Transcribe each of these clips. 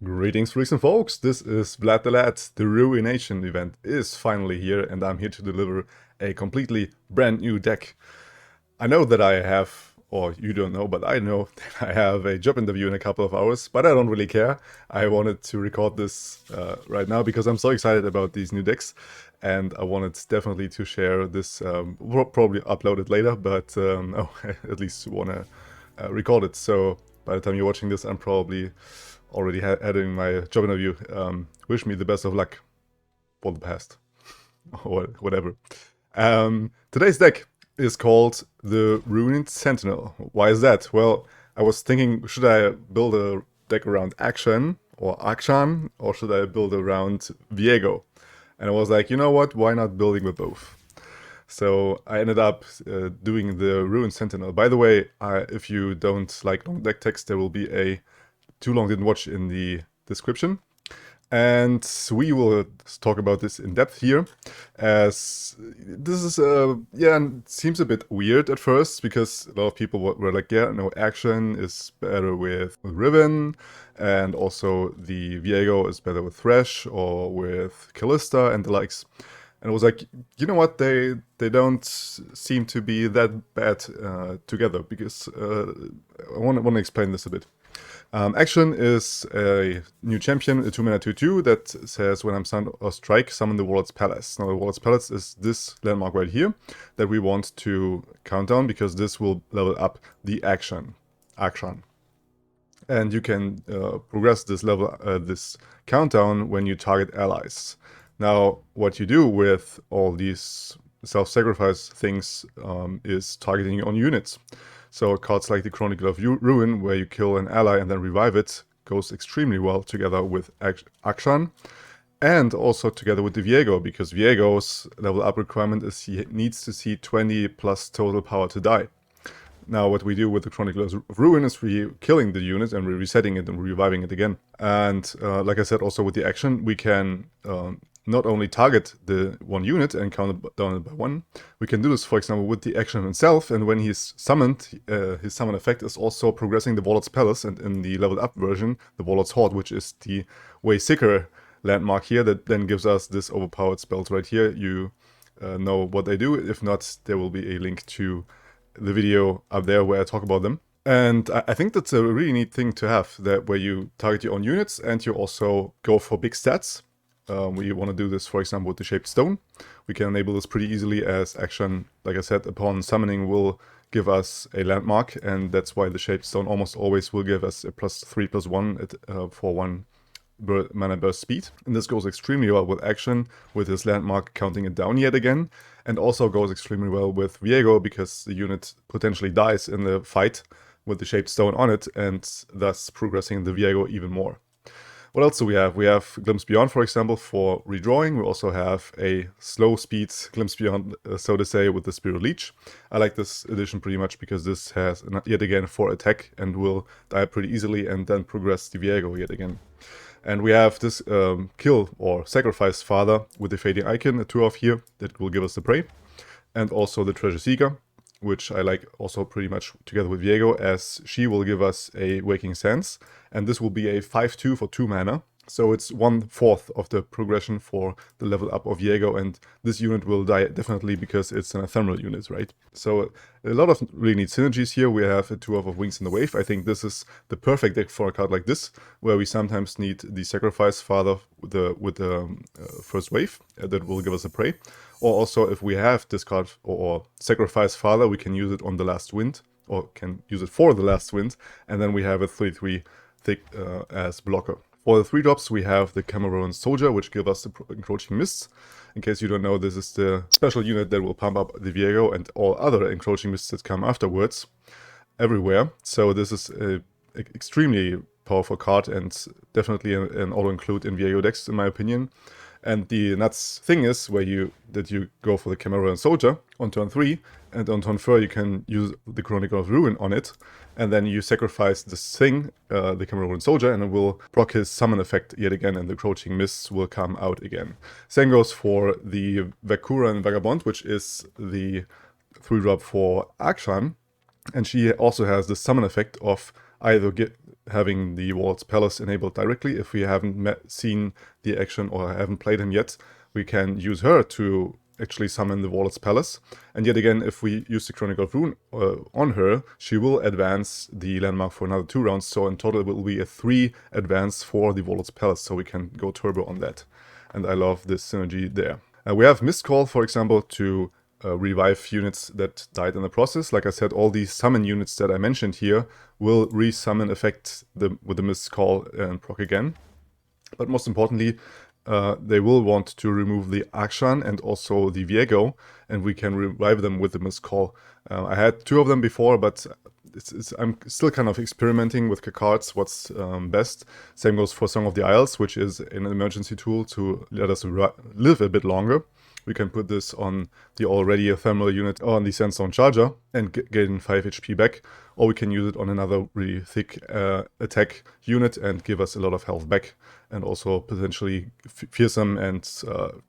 Greetings, freaks and folks, this is Vlad the Lad. The Ruination Event is finally here and I'm here to deliver a completely brand new deck. I know that I have, or you don't know, but I know that I have a job interview in a couple of hours, but I don't really care. I wanted to record this right now because I'm so excited about these new decks and I wanted definitely to share this, we'll probably upload it later, but at least want to record it. So by the time you're watching this, I'm probably already having my job interview. Wish me the best of luck for the past or whatever. Today's deck is called the Ruined Sentinel. Why is that? Well, I was thinking, should I build a deck around Akshan or Akshan, or should I build around Viego? And I was like, you know what? Why not building with both? So I ended up doing the Ruined Sentinel. By the way, if you don't like long deck text, there will be a too long didn't watch in the description. And we will talk about this in depth here, as this is, it seems a bit weird at first, because a lot of people were like, yeah, no, Akshan is better with Riven, and also the Viego is better with Thresh, or with Callista, and the likes. And I was like, you know what, they don't seem to be that bad together, because I want to explain this a bit. Akshan is a new champion, a 2-mana 2/2 that says when I'm stunned or strike, summon the Warlord's Palace. Now the Warlord's Palace is this landmark right here that we want to count down because this will level up the Akshan. And you can progress this level, this countdown when you target allies. Now what you do with all these self-sacrifice things is targeting your own units. So cards like the Chronicle of Ruin, where you kill an ally and then revive it, goes extremely well together with Akshan, and also together with the Viego, because Viego's level up requirement is he needs to see 20 plus total power to die. Now what we do with the Chronicle of Ruin is we're killing the unit and we're resetting it and reviving it again. And like I said, also with the Akshan, we can not only target the one unit and count it down by one, we can do this, for example, with the Akshan himself, and when he's summoned, his summon effect is also progressing the Warlord's Palace, and in the leveled up version, the Warlord's Horde, which is the way sicker landmark here, that then gives us this overpowered spells right here. You know what they do. If not, there will be a link to the video up there where I talk about them. And I think that's a really neat thing to have, that where you target your own units and you also go for big stats. We want to do this, for example, with the Shaped Stone. We can enable this pretty easily, as Akshan, like I said, upon summoning will give us a landmark, and that's why the Shaped Stone almost always will give us a +3/+1 for 1 mana burst speed. And this goes extremely well with Akshan, with his landmark counting it down yet again, and also goes extremely well with Viego, because the unit potentially dies in the fight with the Shaped Stone on it, and thus progressing the Viego even more. What else do we have? We have Glimpse Beyond, for example, for redrawing. We also have a slow speed Glimpse Beyond, so to say, with the Spirit Leech. I like this edition pretty much because this has, yet again, 4 attack and will die pretty easily and then progress the Viego yet again. And we have this kill or sacrifice father with the Fading Icon, a 2-off here, that will give us the prey. And also the Treasure Seeker, which I like also pretty much together with Viego, as she will give us a Waking Sands, and this will be a 5/2 for 2 mana. So it's 1/4 of the progression for the level up of Viego, and this unit will die definitely because it's an ephemeral unit, right? So a lot of really neat synergies here. We have a 2-off of Wings in the Wave. I think this is the perfect deck for a card like this, where we sometimes need the Sacrifice Father with the first wave that will give us a prey. Or also, if we have this card or Sacrifice Father, we can use it on the Last Wind, or can use it for the Last Wind, and then we have a 3/3 thick as blocker. For the 3-drops, we have the Cameroon Soldier, which gives us the Encroaching Mists. In case you don't know, this is the special unit that will pump up the Viego and all other Encroaching Mists that come afterwards, everywhere. So this is an extremely powerful card, and definitely an auto-include in Viego decks, in my opinion. And the nuts thing is where you go for the Cameroon Soldier on turn 3, and on turn 4 you can use the Chronicle of Ruin on it, and then you sacrifice this thing, the Cameroon Soldier, and it will proc his summon effect yet again, and the Crouching Mists will come out again. Same goes for the Vakuran Vagabond, which is the 3-drop for Akshan, and she also has the summon effect of either having the Warlord's Palace enabled directly. If we haven't seen the action or haven't played him yet, we can use her to actually summon the Warlord's Palace. And yet again, if we use the Chronicle of Ruin on her, she will advance the landmark for another 2 rounds. So in total, it will be a 3 advance for the Warlord's Palace. So we can go turbo on that. And I love this synergy there. We have Mistcall, for example, to revive units that died in the process. Like I said, all these summon units that I mentioned here will re-summon effect with the Mistcall and proc again. But most importantly, they will want to remove the Akshan and also the Viego, and we can revive them with the Mistcall. I had 2 of them before, but I'm still kind of experimenting with the cards, what's best. Same goes for Song of the Isles, which is an emergency tool to let us live a bit longer. We can put this on the already ephemeral unit or on the Sandstone Charger and gain 5 HP back. Or we can use it on another really thick attack unit and give us a lot of health back. And also potentially fearsome and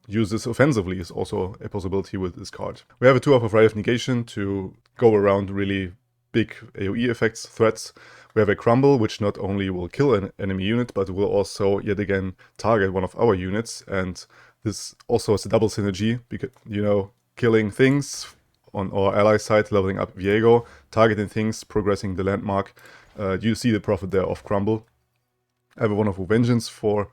use this offensively is also a possibility with this card. We have a 2-up of Riot of Negation to go around really big AoE effects, threats. We have a Crumble, which not only will kill an enemy unit, but will also yet again target one of our units. And this also is a double synergy, because, you know, killing things on our ally side, leveling up Viego, targeting things, progressing the landmark. You see the profit there of Crumble. I have a one-off of Vengeance for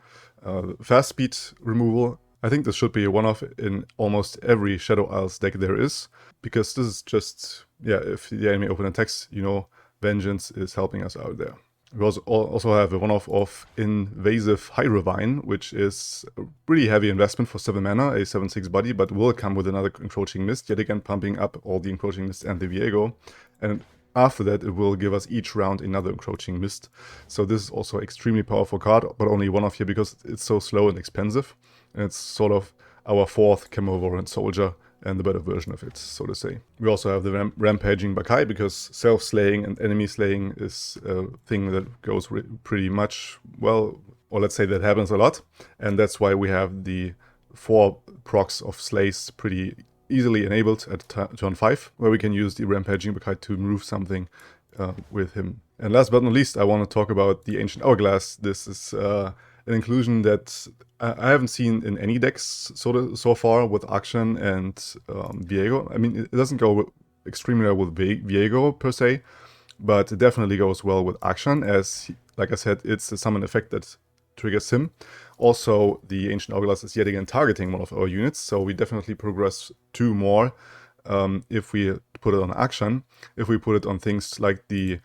fast speed removal. I think this should be a one-off in almost every Shadow Isles deck there is, because this is just, yeah, if the enemy open attacks, you know, Vengeance is helping us out there. We also have a one-off of Invasive Hydrovine, which is a really heavy investment for 7 mana, a 7/6 body, but will come with another Encroaching Mist, yet again pumping up all the Encroaching Mist and the Viego. And after that, it will give us each round another Encroaching Mist. So this is also an extremely powerful card, but only one-off here because it's so slow and expensive. And it's sort of our 4th Camelvoran Soldier, and the better version of it, so to say. We also have the Rampaging Bakai, because self-slaying and enemy slaying is a thing that goes pretty much well, or let's say that happens a lot. And that's why we have the 4 procs of slays pretty easily enabled at turn 5, where we can use the Rampaging Bakai to move something with him. And last but not least, I want to talk about the Ancient Hourglass. This is an inclusion that I haven't seen in any decks so far with Akshan and Viego. I mean, it doesn't go extremely well with Viego per se, but it definitely goes well with Akshan, as, like I said, it's a summon effect that triggers him. Also, the Ancient Hourglass is yet again targeting one of our units, so we definitely progress 2 more if we put it on Akshan. If we put it on things like the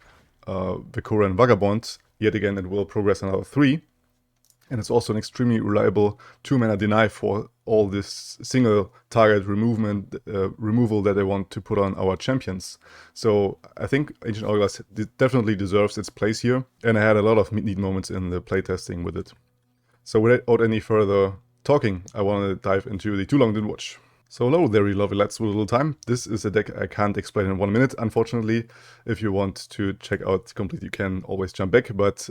Vakuran Vagabond, yet again it will progress another 3. And it's also an extremely reliable 2-mana deny for all this single target removal that they want to put on our champions. So I think Ancient Hourglass definitely deserves its place here. And I had a lot of neat moments in the playtesting with it. So without any further talking, I want to dive into the Too Long Didn't Watch. So hello there, you lovely lads with a little time. This is a deck I can't explain in 1 minute, unfortunately. If you want to check out completely, you can always jump back. But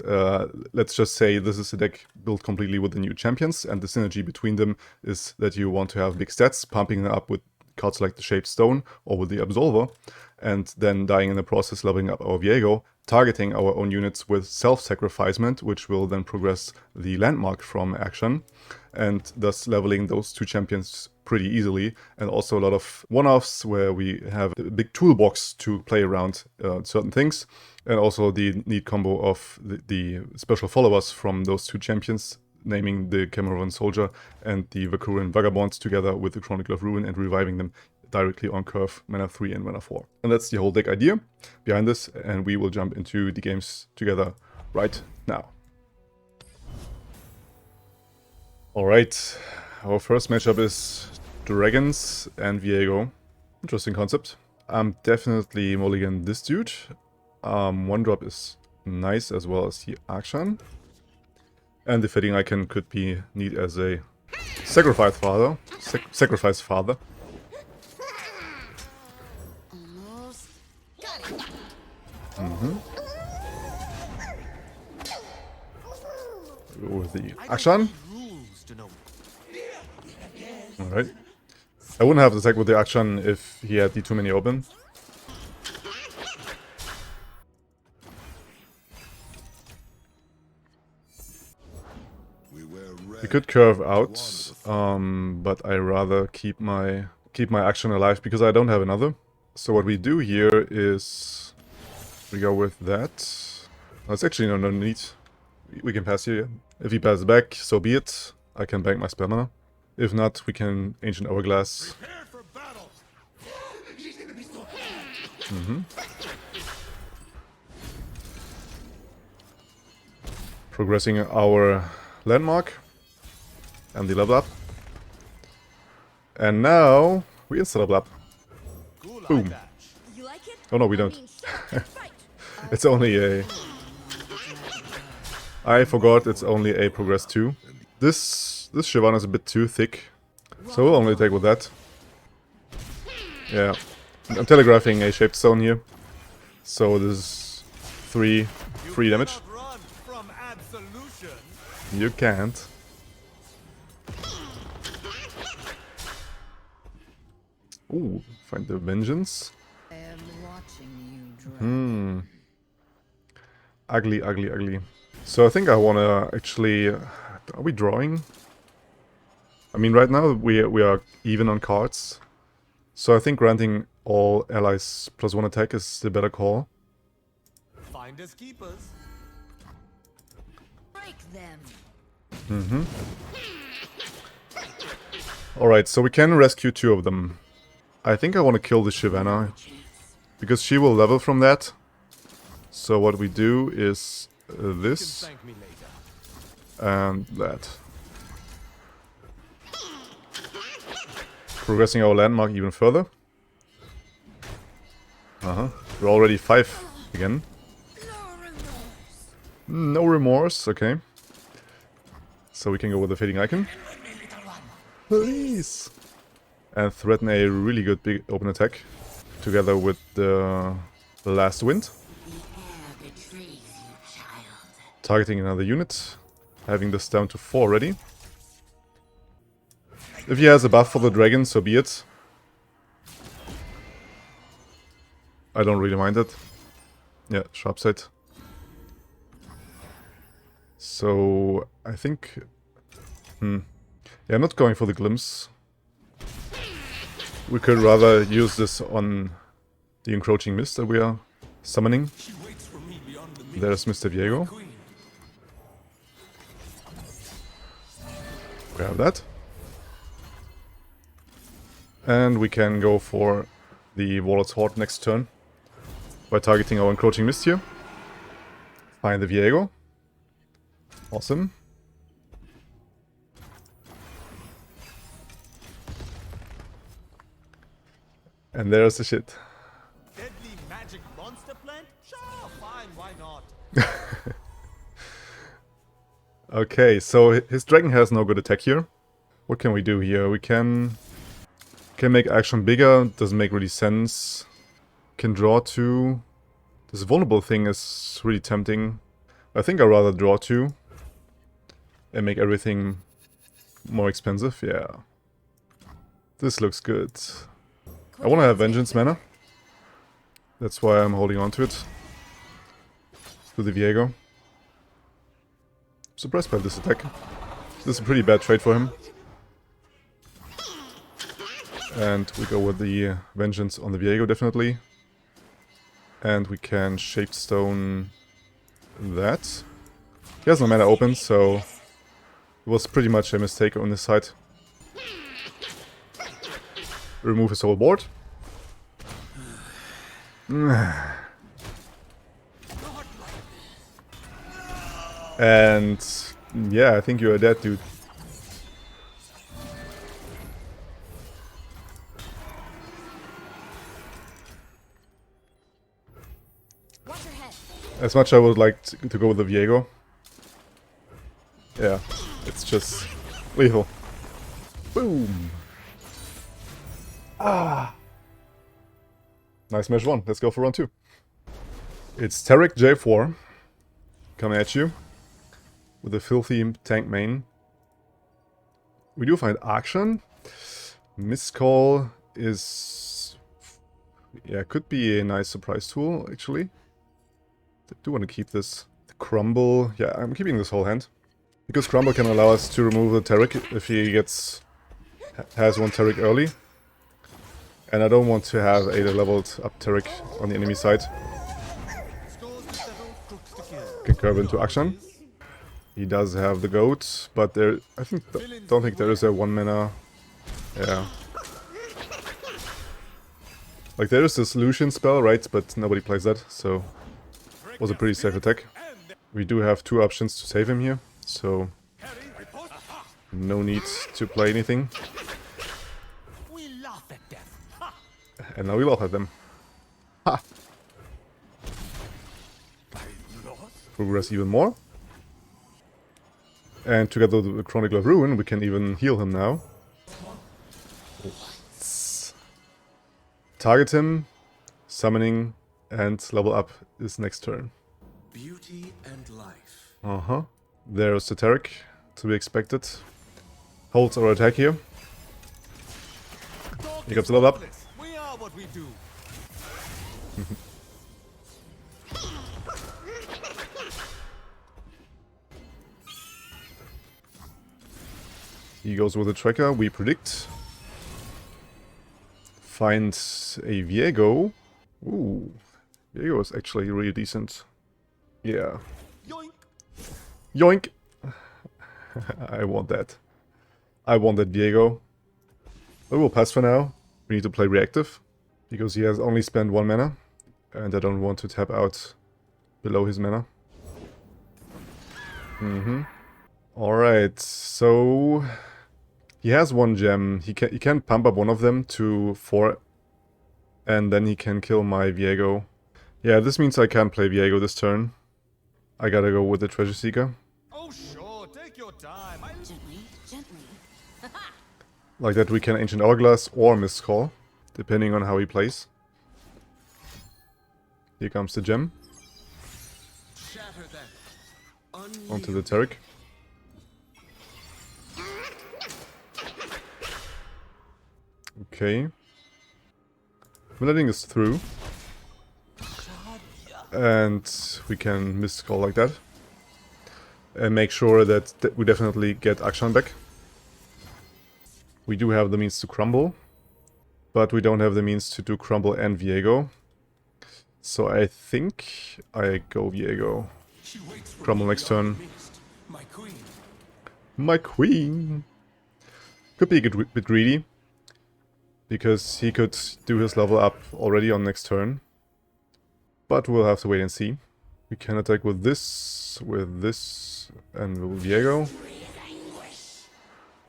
let's just say this is a deck built completely with the new champions, and the synergy between them is that you want to have big stats, pumping them up with cards like the Shaped Stone or with the Absolver, and then dying in the process, leveling up our Viego, targeting our own units with self-sacrificement, which will then progress the landmark from action, and thus leveling those 2 champions pretty easily. And also a lot of one-offs where we have a big toolbox to play around certain things, and also the neat combo of the special followers from those 2 champions, naming the Camelvoran Soldier and the Vakuran Vagabonds together with the Chronicle of Ruin and reviving them directly on curve mana 3 and mana 4. And that's the whole deck idea behind this, and we will jump into the games together right now. Alright, our first matchup is Dragons and Viego. Interesting concept. I'm definitely mulligan this dude. 1-drop is nice, as well as the Akshan. And the fitting icon could be neat as a sacrifice father. Sacrifice father. Go with the Akshan. Alright. I wouldn't have attacked with the Akshan if he had the too many open. We could curve out, but I rather keep my action alive because I don't have another. So what we do here is we go with that. That's actually no need. We can pass here. If he passes back, so be it. I can bank my spell mana. If not, we can Ancient Hourglass. Progressing our landmark and the level up. And now we insta level up. Boom. Oh no, we don't. It's only a... I forgot it's only a progress 2. This Shyvanna is a bit too thick, so we'll only take with that. Yeah, I'm telegraphing a shaped stone here, so this is 3 damage. You can't. Ooh, find the vengeance. Ugly, ugly, ugly. So I think I wanna actually... Are we drawing? I mean, right now we are even on cards. So I think granting all allies +1 attack is the better call. Finders keepers. Break them. Alright, so we can rescue 2 of them. I think I want to kill the Shyvanna, because she will level from that. So what we do is this and that. Progressing our landmark even further. We're already 5 again. No remorse, okay. So we can go with the Fading Icon. Please! And threaten a really good big open attack. Together with the Last Wind. Targeting another unit. Having this down to 4 already. If he has a buff for the dragon, so be it. I don't really mind it. Yeah, sharp sight. So, I think... Yeah, I'm not going for the glimpse. We could rather use this on the encroaching mist that we are summoning. There's Mr. Viego. Grab that. And we can go for the Warlord's Horde next turn by targeting our encroaching mist here. Find the Viego. Awesome. And there's the shit. Deadly magic monster plant? Sure, fine, why not? Okay, so his dragon has no good attack here. What can we do here? We can make action bigger, doesn't make really sense. Can draw 2. This vulnerable thing is really tempting. I think I'd rather draw 2 and make everything more expensive, yeah. This looks good. I want to have Vengeance mana. That's why I'm holding on to it. To the Viego. Surprised by this attack. This is a pretty bad trade for him. And we go with the Vengeance on the Viego, definitely. And we can Shaped Stone that. He has no mana open, so it was pretty much a mistake on this side. Remove his whole board. And yeah, I think you're dead, dude. As much I would like to go with the Viego. Yeah, it's just lethal. Boom! Ah! Nice mesh 1. Let's go for round 2. It's Taric J4 coming at you with a filthy tank main. We do find Akshan. Miscall is... yeah, could be a nice surprise tool, actually. I do want to keep this. The Crumble... yeah, I'm keeping this whole hand. Because Crumble can allow us to remove the Taric if he has one Taric early. And I don't want to have a leveled up Taric on the enemy side. Can curve into Akshan. He does have the goat, but don't think there is a 1 mana. Yeah. Like there is the solution spell, right? But nobody plays that, so it was a pretty safe attack. We do have 2 options to save him here, so no need to play anything. And now we laugh at them. Ha! Progress even more. And together with the Chronicle of Ruin, we can even heal him now. Target him, summoning, and level up is next turn. Beauty and life. Uh-huh. There's the Taric, to be expected. Holds our attack here. Here comes the level up. We are what we do. He goes with the tracker, we predict. Finds a Viego. Ooh, Viego is actually really decent. Yeah. Yoink. Yoink! I want that. I want that Viego. But we'll pass for now. We need to play reactive. Because he has only spent 1 mana. And I don't want to tap out below his mana. Alright, so... He has 1 gem. He can pump up one of them to 4. And then he can kill my Viego. Yeah, this means I can't play Viego this turn. I gotta go with the Treasure Seeker. Oh sure, take your time. Gently, gently. Like that we can Ancient Hourglass or Mist Call, depending on how he plays. Here comes the gem. Shatter them. Onto the Taric. Okay. We're letting this through. And we can Mist Call like that. And make sure that we definitely get Akshan back. We do have the means to crumble. But we don't have the means to do crumble and Viego. So I think I go Viego. Crumble next turn. My queen. My queen! Could be a bit greedy. Because he could do his level up already on next turn. But we'll have to wait and see. We can attack with this, and with Viego.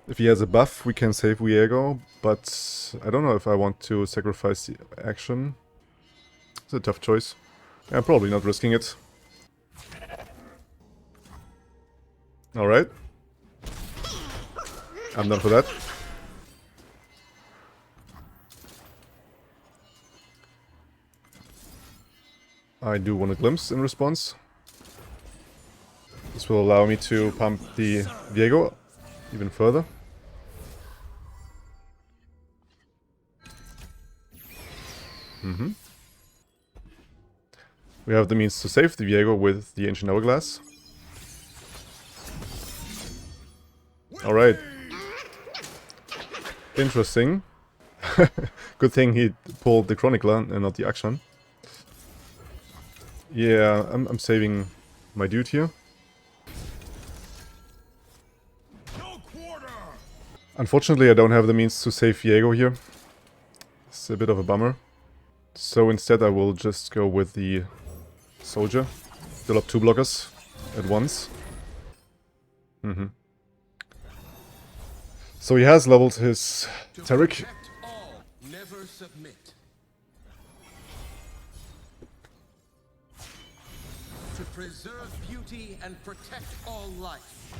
If he has a buff, we can save Viego, but I don't know if I want to sacrifice the action. It's a tough choice. I'm probably not risking it. Alright. I'm done for that. I do want a glimpse in response. This will allow me to pump the Viego even further. We have the means to save the Viego with the Ancient Hourglass. Alright. Interesting. Good thing he pulled the Chronicler and not the Akshan. Yeah, I'm saving my dude here. Unfortunately, I don't have the means to save Viego here. It's a bit of a bummer. So instead I will just go with the Soldier. Fill up 2 blockers at once. So he has leveled his Taric. All, never submit. To preserve beauty and protect all life.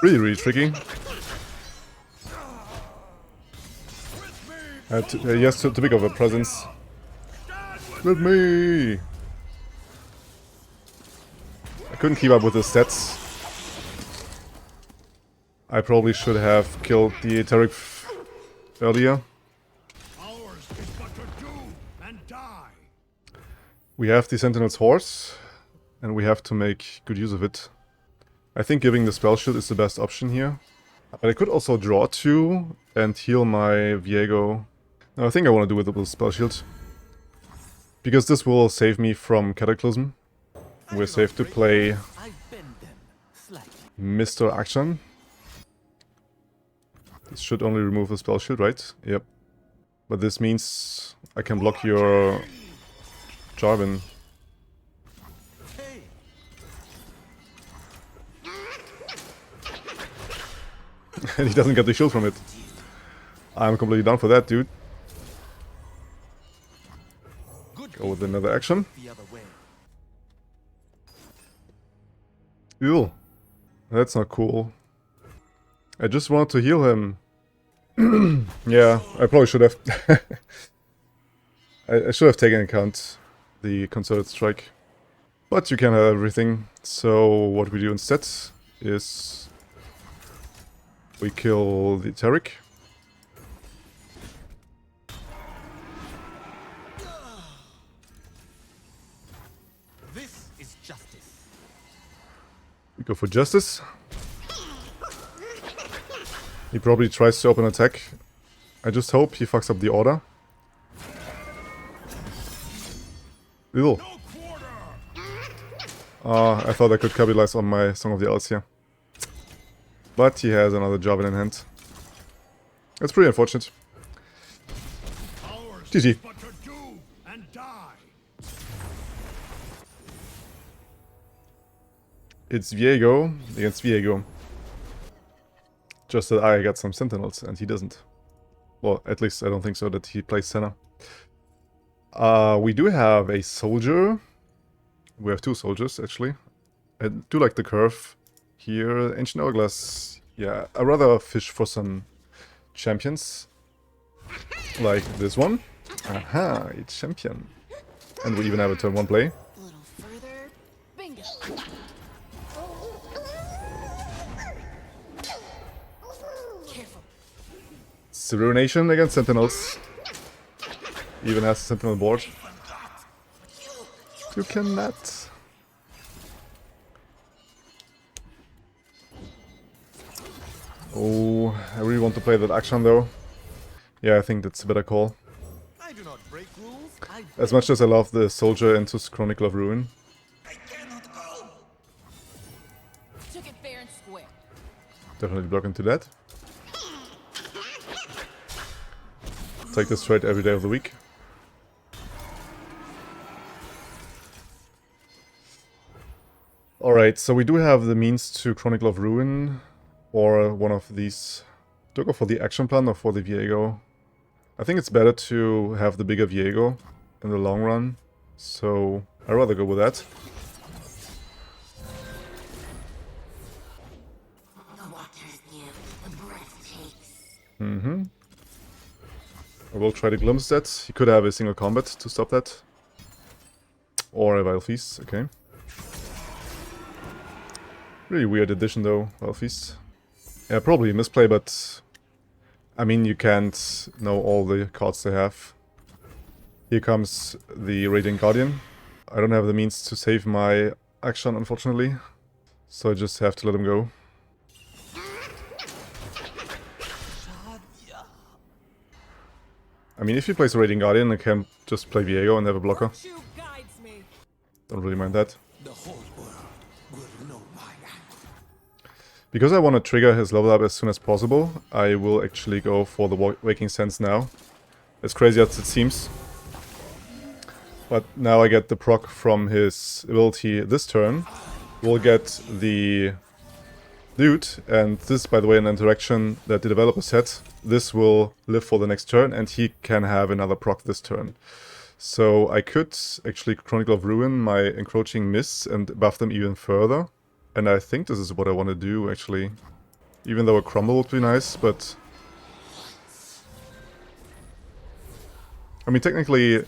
Really, really tricky. He has too big of a presence. With me! I couldn't keep up with the stats. I probably should have killed the Taric earlier. Ours is but to do and die. We have the Sentinel's horse, and we have to make good use of it. I think giving the spell shield is the best option here. But I could also draw 2 and heal my Viego. No, I think I want to do it with the spell shield. Because this will save me from Cataclysm. We're safe to play Mr. Akshan. This should only remove the spell shield, right? Yep. But this means I can block your Jarvan. And he doesn't get the shield from it. I'm completely down for that, dude. Go with another action. Ew. That's not cool. I just wanted to heal him. Yeah, I probably should have. I should have taken into account the concerted strike. But you can have everything. So what we do instead is we kill the Taric. This is justice. We go for justice. He probably tries to open attack. I just hope he fucks up the order. Ew. I thought I could capitalize on my Song of the Elves here. But he has another Jarvan in hand. That's pretty unfortunate. GG. It's Viego against Viego. Just that I got some Sentinels and he doesn't. Well, at least I don't think so that he plays Senna. We do have a soldier. We have 2 soldiers, actually. I do like the curve here. Ancient Hourglass. Yeah, I'd rather fish for some champions. Like this one. Aha, it's champion. And we even have a turn 1 play. A little further. Bingo. Careful. It's Ruination against Sentinels. Even has a Sentinel board. You cannot. Oh, I really want to play that Akshan though. Yeah, I think that's a better call. I do not break rules. As much as I love the soldier into Chronicle of Ruin. Took it fair and square. Definitely block into that. Take this trade every day of the week. Alright, so we do have the means to Chronicle of Ruin, or one of these. Do I go for the action plan or for the Viego? I think it's better to have the bigger Viego in the long run, so I'd rather go with that. I will try to glimpse that. He could have a single combat to stop that. Or a Vile Feast, okay. Really weird addition though, Vile Feast. Yeah, probably a misplay, but I mean, you can't know all the cards they have. Here comes the Radiant Guardian. I don't have the means to save my Akshan, unfortunately. So I just have to let him go. I mean, if he plays a Radiant Guardian, I can just play Viego and have a blocker. Don't really mind that. Because I want to trigger his level up as soon as possible, I will actually go for the Waking Sense now. As crazy as it seems. But now I get the proc from his ability this turn. We'll get the loot, and this, by the way, an interaction that the developer set. This will live for the next turn, and he can have another proc this turn. So I could actually Chronicle of Ruin my encroaching mists and buff them even further. And I think this is what I want to do, actually. Even though a crumble would be nice, but... I mean, technically,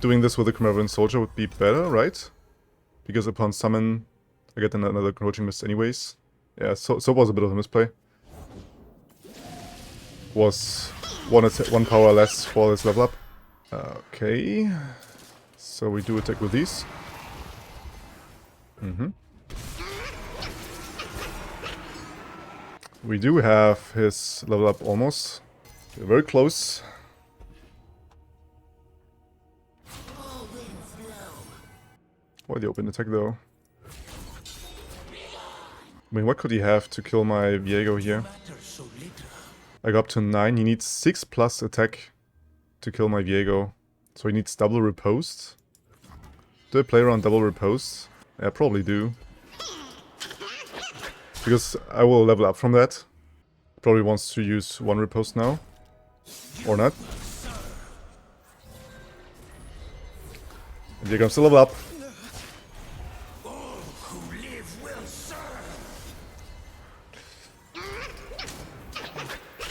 doing this with a Chimerian Soldier would be better, right? Because upon summon, I get another encroaching mist anyways. Yeah, so was a bit of a misplay. Was one power less for this level up. Okay. So we do attack with these. We do have his level up almost. We're very close. Why the open attack though? I mean, what could he have to kill my Viego here? I got up to 9. He needs 6 plus attack to kill my Viego. So he needs double riposte. Do I play around double riposte? Yeah, I probably do. Because I will level up from that. Probably wants to use 1 riposte now. Or not. And Viego comes to level up.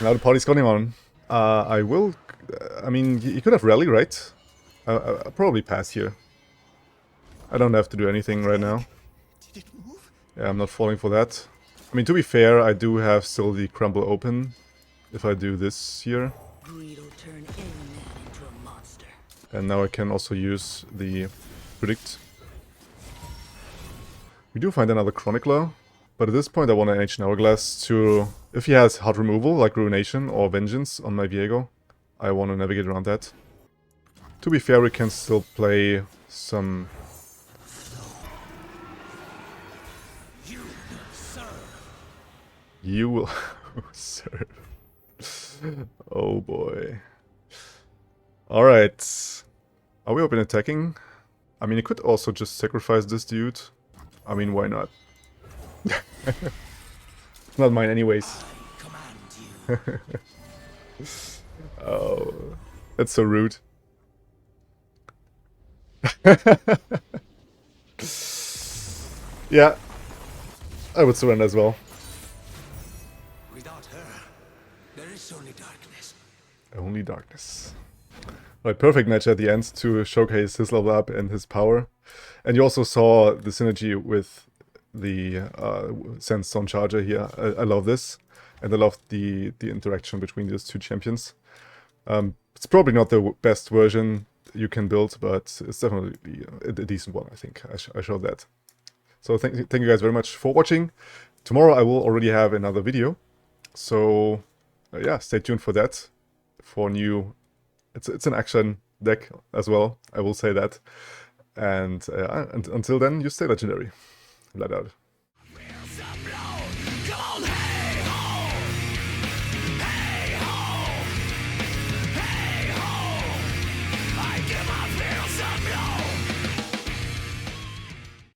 Now the party's going on. I will... I mean, he could have rally, right? I'll probably pass here. I don't have to do anything right now. Yeah, I'm not falling for that. I mean, to be fair, I do have still the crumble open. If I do this here. And now I can also use the predict. We do find another chronicler. But at this point I want an Ancient Hourglass to... If he has hard removal, like Ruination or Vengeance on my Viego, I want to navigate around that. To be fair, we can still play some... You will serve. Oh boy. Alright. Are we open attacking? I mean, you could also just sacrifice this dude. I mean, why not? It's not mine anyways. Oh, that's so rude. Yeah, I would surrender as well. Without her, there is only darkness. Only darkness. Right, perfect match at the end to showcase his level up and his power. And you also saw the synergy with the Sandstone Charger here. I love this, and I love the interaction between these two champions. It's probably not the best version you can build, but it's definitely a decent one. I think I showed that. So thank you guys very much for watching. Tomorrow I will already have another video, so yeah, stay tuned for that. For new, it's an action deck as well. I will say that, and until then, you stay legendary. Vlad out.